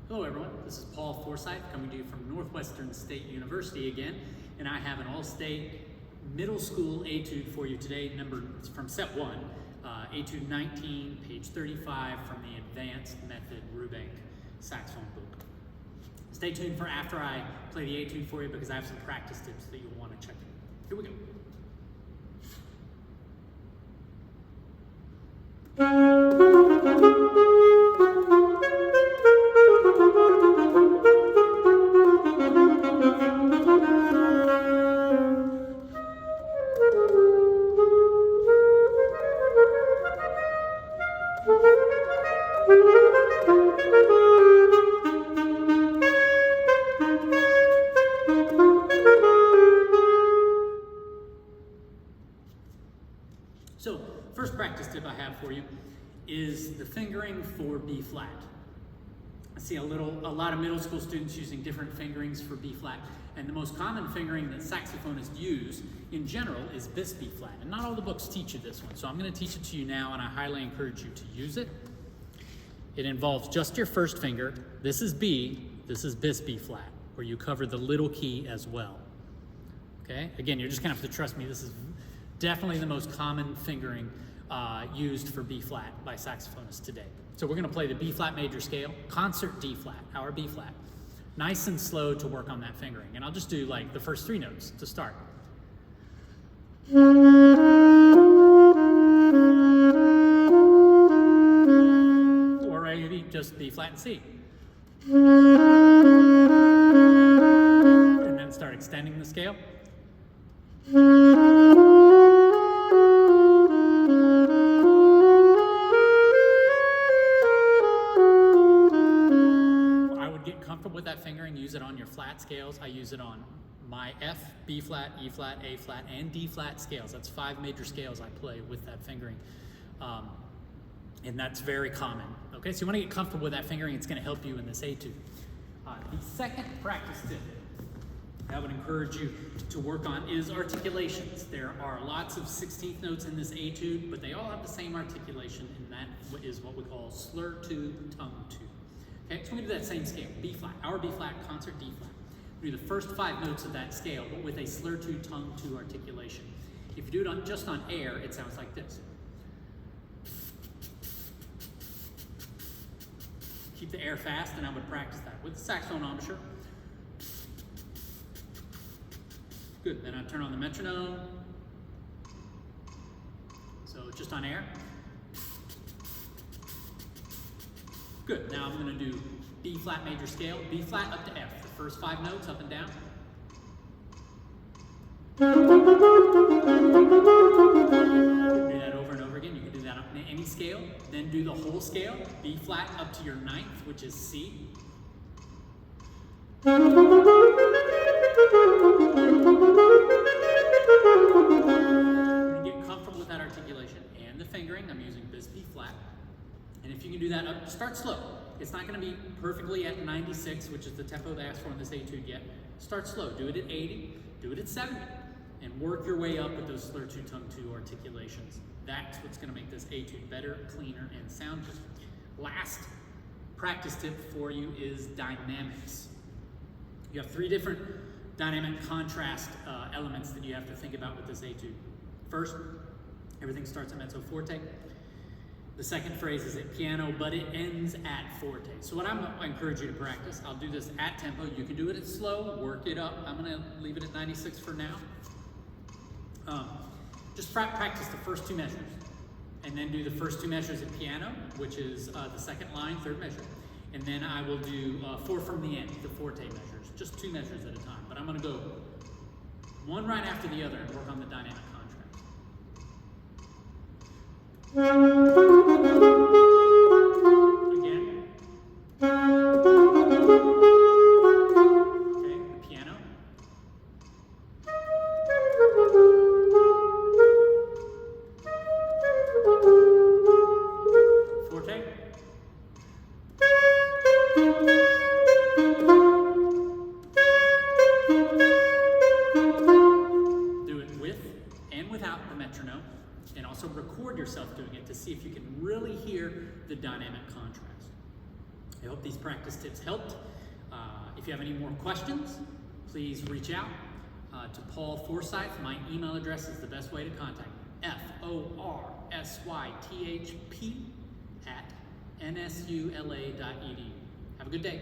Hello everyone, this is Paul Forsyth coming to you from Northwestern State University again, and I have an all-state middle school etude for you today, it's from set 1, etude 19, page 35 from the Advanced Method Rubank saxophone book. Stay tuned for after I play the etude for you because I have some practice tips that you'll want to check in. Here we go. So, first practice tip I have for you is the fingering for B flat. I see a lot of middle school students using different fingerings for B flat, and the most common fingering that saxophonists use in general is this B flat. And not all the books teach you this one, so I'm going to teach it to you now, and I highly encourage you to use it. It involves just your first finger. This is B, this is bis B flat, where you cover the little key as well. Okay? Again, you're just going to have to trust me. This is definitely the most common fingering used for B flat by saxophonists today. So we're going to play the B flat major scale, concert D flat, our B flat. Nice and slow to work on that fingering. And I'll just do like the first 3 notes to start. Or maybe just B flat and C. And then start extending the scale. With that fingering, use it on your flat scales. I use it on my F, B flat, E flat, A flat, and D flat scales. That's 5 major scales I play with that fingering. And that's very common. Okay, so you want to get comfortable with that fingering. It's going to help you in this etude. The second practice tip I would encourage you to work on is articulations. There are lots of 16th notes in this etude, but they all have the same articulation, and that is what we call slur tube, tongue tube. Okay, so we're going to do that same scale, B flat, our B flat, concert D flat. We do the first 5 notes of that scale, but with a slur 2, tongue 2 articulation. If you do it just on air, it sounds like this. Keep the air fast, and I would practice that with the saxophone embouchure. Good, then I turn on the metronome. So just on air. Good, now I'm going to do B flat major scale, B flat up to F, the first 5 notes up and down. Do that over and over again. You can do that on any scale. Then do the whole scale, B flat up to your 9th, which is C. And get comfortable with that articulation and the fingering. I'm using bis B flat. And if you can do that up, start slow. It's not going to be perfectly at 96, which is the tempo they asked for in this etude yet. Start slow. Do it at 80, do it at 70, and work your way up with those slur 2, tongue 2 articulations. That's what's going to make this etude better, cleaner, and sounder. Last practice tip for you is dynamics. You have 3 different dynamic contrast elements that you have to think about with this etude. First, everything starts at mezzo forte. The second phrase is at piano, but it ends at forte. So what I encourage you to practice, I'll do this at tempo. You can do it at slow, work it up. I'm going to leave it at 96 for now. Just practice the first 2 measures, and then do the first 2 measures at piano, which is the second line, 3rd measure. And then I will do 4 from the end, the forte measures, just 2 measures at a time. But I'm going to go one right after the other and work on the dynamic contrast. Again. Okay, the piano. Forte. Do it with and without the metronome. And also record yourself doing it to see if you can really hear the dynamic contrast. I hope these practice tips helped. If you have any more questions, please reach out to Paul Forsyth. My email address is the best way to contact me. FORSYTHP@nsula.edu. Have a good day.